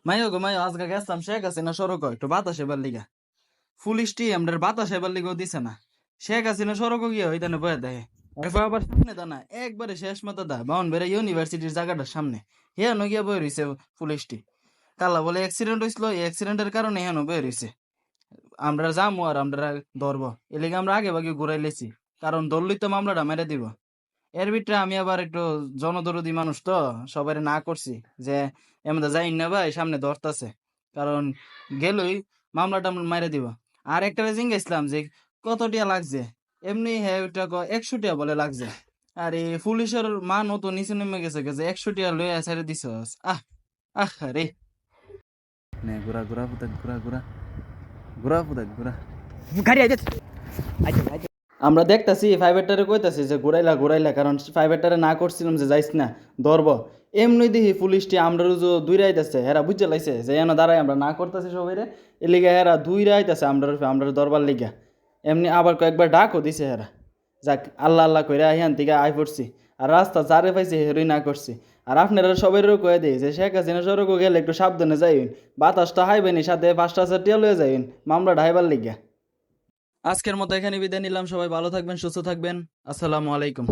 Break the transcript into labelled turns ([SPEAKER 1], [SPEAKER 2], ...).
[SPEAKER 1] মাইও গো মাইও আজকে গেছলাম শেখ হাসিনা সড়ক একটু বাতাস এবার লিগা পুলিশটি আমাদের বাতাস এবার লিগেও দিছে না। শেখ হাসিনা সড়ক গিয়ে ওইখানে বয়ে দেয়। এরপর আবার সামনে দানা একবারে শেষ মতো দা বাউন বেড়ে ইউনিভার্সিটির জায়গাটার সামনে হেন গিয়া বয়ে রয়েছে পুলিশটি। কালা বলে অ্যাক্সিডেন্ট হয়েছিল, এই অ্যাক্সিডেন্টের কারণে হেন বয়ে রয়েছে। আমরা যামু আর আমরা ধরবো এলিগে আমরা আগে ভাগে ঘুরাই লেছি, কারণ ধরলেই তো মামলাটা মেরে দিব। এর ভিতরে আমি আবার একটু জনদরদি মানুষ তো সবাই না করছি যে এমন যাই না ভাই সামনে ধরতাছে, কারণ গেলই মামলাটা মেরে দিব। আর একটা জিজ্ঞেসলাম যে কত টিয়া লাগছে, এমনি হ্যাঁ ওইটা 100 টিয়া বলে লাগছে। আর এই পুলিশের মান তো নিচে নেমে গেছে গেছে 100 টিয়া লইয়া ছেড়ে দিছ। আহ আহ রে নে ঘুরা ঘুরা ফুটাক ঘুরা ঘুরা ঘুরা ফুটাক ঘুরা
[SPEAKER 2] গাড়ি আইতে আইতে আইতে
[SPEAKER 1] আমরা দেখতাছি ফাইভেরটারে কইতাছি যে ঘুরাইলা ঘুরাইলা, কারণ ফাইভেরটারে না করছিলাম যে যাইস না ধরব। এমনি দেখি পুলিশটি আমরা রুজো দুই রাইতাছে, হেরা বুঝতে লাইছে যে এনে দাঁড়াই আমরা না করতেছি সবাই রে, এ লিগা হেরা দুই রাইতাছে আমরা দরবার লিগা। এমনি আবার কয়েকবার ডাকও দিছে হেরা। যাক আল্লাহ আল্লাহ কইরা হিয়ান থেকে আই পড়ছি, আর রাস্তা চারে পাইছে হেরই না করছি। আর আপনারা সবাইরও কয়ে দিই যে শেখ হাসিনা সড়কও গেলে একটু সাবধানে যাইন, বাতাসটা হাইবেনি, সাথে 5টা টিয়া লয়ে যাইন মামলা ঢাইবার লিগা। আজকের মতো এখানে বিদায় নিলাম, সবাই ভালো থাকবেন সুস্থ থাকবেন, আসসালামু আলাইকুম।